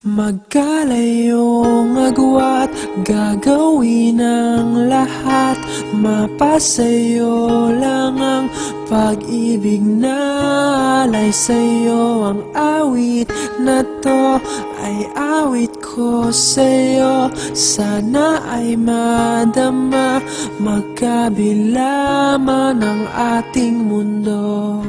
Magkalayong agwat, gagawin ang lahat. Mapasayo lang ang pag-ibig na alay sa'yo. Ang awit na to ay awit ko sa'yo. Sana ay madama, magkabila man ang ating mundo.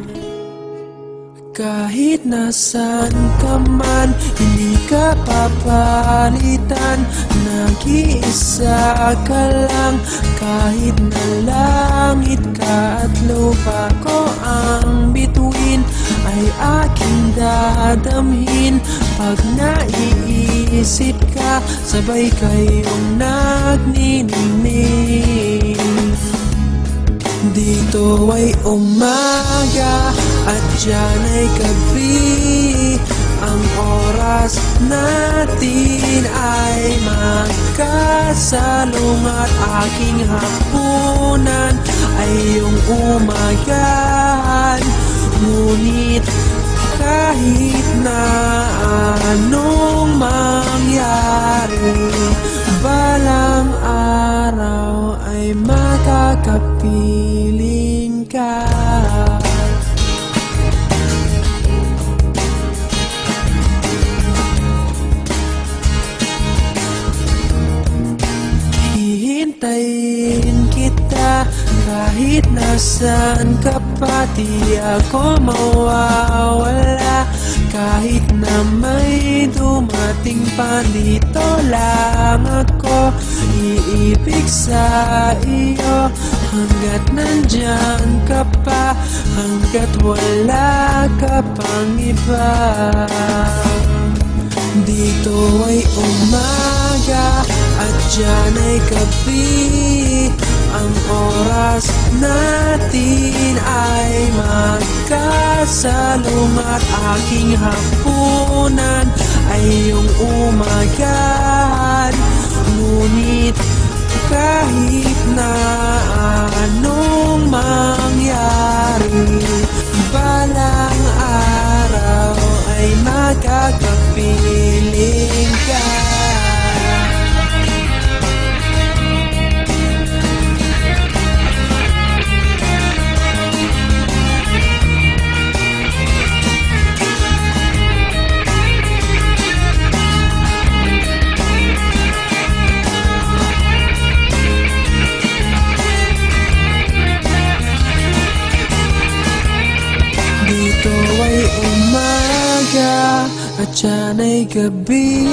Kahit nasan ka man, hindi ka papalitan. Nag-iisa ka lang, kahit na langit ka at lupa ko ang bituin, ay aking dadamhin. Pag naiisip ka, sabay kayong nagniningning. Dito ay umaga at diyan ay gabi. Ang oras natin ay magkasalungat. Aking hapunan ay iyong umagahan. Ngunit kahit na anong mangyari, balang araw ay makakapiling ka. Hihintayin kita kahit nasan ka pa. Di ako mawawala kahit na may dumating pa. Dito lang ako iibig sa iyo hanggat nandyan ka pa, hanggat wala ka pang iba. Dito ay umaga at diyan ay gabi. Ang oras natin ay magkasalungat. Aking hapunan ay iyong umagahan. Ngunit kahit na anong mangyari, balang araw ay makakapiling ka. Dito ay umaga at diyan ay gabi.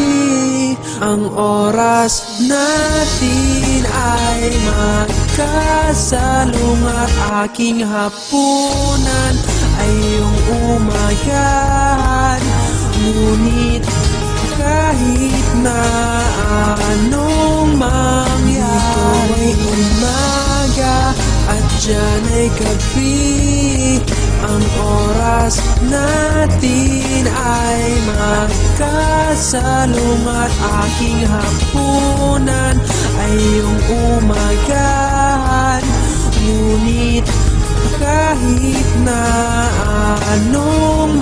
Ang oras natin ay magkasalungat. Aking hapunan ay iyong umagahan. Ngunit kahit na anong mangyari, dito ay umaga at diyan ay gabi. Ang oras natin ay magkasalungat. Aking hapunan ay iyong umagahan. Ngunit kahit na anong